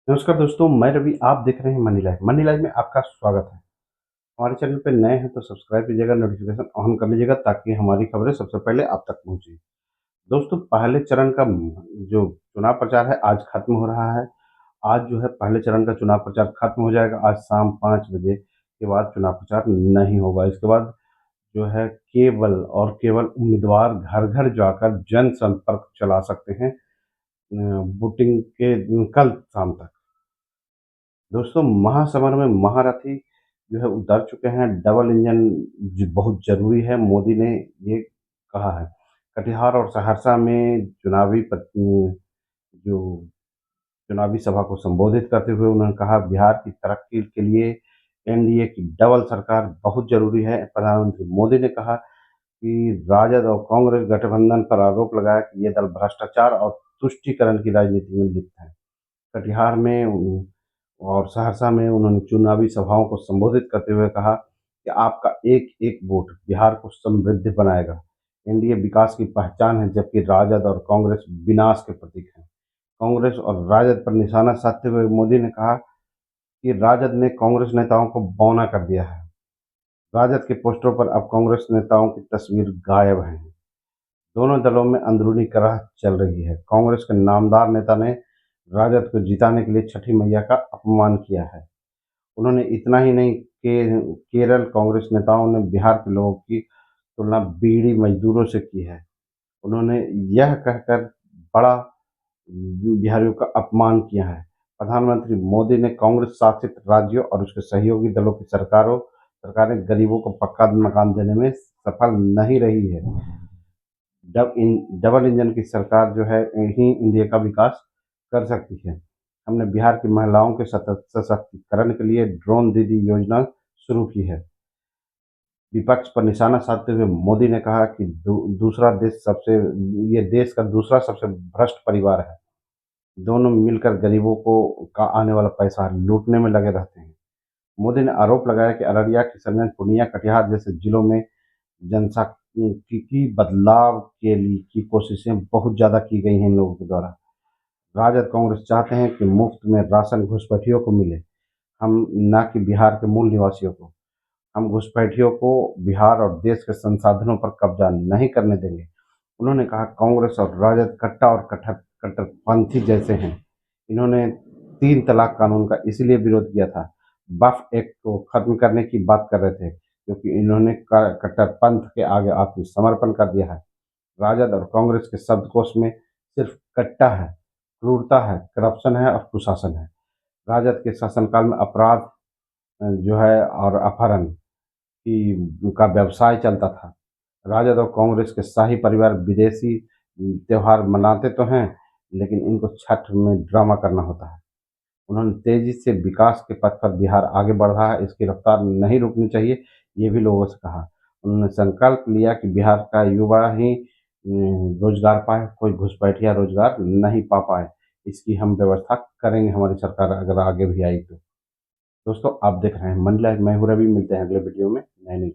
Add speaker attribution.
Speaker 1: नमस्कार दोस्तों, मैं रवि। आप देख रहे हैं मनी लाइफ। मनी लाइफ में आपका स्वागत है। हमारे चैनल पे नए हैं तो सब्सक्राइब कीजिएगा, नोटिफिकेशन ऑन कर लीजिएगा ताकि हमारी खबरें सबसे पहले आप तक पहुंचे। दोस्तों, पहले चरण का जो चुनाव प्रचार है आज खत्म हो रहा है। आज जो है पहले चरण का चुनाव प्रचार खत्म हो जाएगा। आज शाम 5 बजे के बाद चुनाव प्रचार नहीं होगा। इसके बाद जो है केवल और केवल उम्मीदवार घर घर जाकर जनसंपर्क चला सकते हैं वोटिंग के कल शाम तक। दोस्तों, महासमर में महारथी जो है उतर चुके हैं। डबल इंजन बहुत जरूरी है, मोदी ने ये कहा है। कटिहार और सहरसा में जो चुनावी सभा को संबोधित करते हुए उन्होंने कहा, बिहार की तरक्की के लिए एनडीए की डबल सरकार बहुत जरूरी है। प्रधानमंत्री मोदी ने कहा कि राजद और कांग्रेस गठबंधन पर आरोप लगाया कि ये दल भ्रष्टाचार और तुष्टीकरण की राजनीति में लिप्त है। कटिहार में और सहरसा में उन्होंने चुनावी सभाओं को संबोधित करते हुए कहा कि आपका एक एक वोट बिहार को समृद्ध बनाएगा। एनडीए विकास की पहचान है, जबकि राजद और कांग्रेस विनाश के प्रतीक हैं। कांग्रेस और राजद पर निशाना साधते हुए मोदी ने कहा कि राजद ने कांग्रेस नेताओं को बौना कर दिया है। राजद के पोस्टरों पर अब कांग्रेस नेताओं की तस्वीर गायब है। दोनों दलों में अंदरूनी कराह चल रही है। कांग्रेस के नामदार नेता ने राजद को जिताने के लिए छठी मैया का अपमान किया है। उन्होंने इतना ही नहीं केरल कांग्रेस नेताओं ने बिहार के लोगों की तुलना बीड़ी मजदूरों से की है। उन्होंने यह कहकर बड़ा बिहारियों का अपमान किया है। प्रधानमंत्री मोदी ने कांग्रेस शासित राज्यों और उसके सहयोगी दलों की सरकारें गरीबों को पक्का मकान देने में सफल नहीं रही है। डबल इंजन की सरकार जो है ही इंडिया का विकास कर सकती है। हमने बिहार की महिलाओं के सशक्तिकरण के लिए ड्रोन दीदी योजना शुरू की है। विपक्ष पर निशाना साधते हुए मोदी ने कहा कि दूसरा देश सबसे ये देश का दूसरा सबसे भ्रष्ट परिवार है। दोनों मिलकर गरीबों को का आने वाला पैसा लूटने में लगे रहते हैं। मोदी ने आरोप लगाया कि अररिया, किशनगंज, पूर्णिया, कटिहार जैसे जिलों में जनसांख्यिकी बदलाव के लिए की कोशिशें बहुत ज़्यादा की गई हैं इन लोगों के द्वारा। राजद कांग्रेस चाहते हैं कि मुफ्त में राशन घुसपैठियों को मिले, हम ना कि बिहार के मूल निवासियों को। हम घुसपैठियों को बिहार और देश के संसाधनों पर कब्जा नहीं करने देंगे। उन्होंने कहा, कांग्रेस और राजद कट्टा और कट्टरपंथी जैसे हैं। इन्होंने 3 तलाक कानून का इसलिए विरोध किया था, वक्फ एक्ट को खत्म करने की बात कर रहे थे, क्योंकि इन्होंने कट्टरपंथ के आगे आत्मसमर्पण कर दिया है। राजद और कांग्रेस के शब्दकोश में सिर्फ कट्टा है, क्रूरता है, करप्शन है और कुशासन है। राजद के शासनकाल में अपराध जो है और अपहरण की का व्यवसाय चलता था। राजद और कांग्रेस के शाही परिवार विदेशी त्योहार मनाते तो हैं, लेकिन इनको छठ में ड्रामा करना होता है। उन्होंने तेजी से विकास के पथ पर बिहार आगे बढ़ रहा है, इसकी रफ्तार नहीं रुकनी चाहिए, ये भी लोगों से कहा। उन्होंने संकल्प लिया कि बिहार का युवा ही रोजगार पाए, कोई घुसपैठिया रोजगार नहीं पा पाए। इसकी हम व्यवस्था करेंगे, हमारी सरकार अगर आगे भी आई तो। दोस्तों, आप देख रहे हैं मनी लाइफ। मैं हूं रवि। मिलते हैं अगले वीडियो में नए न्यूज।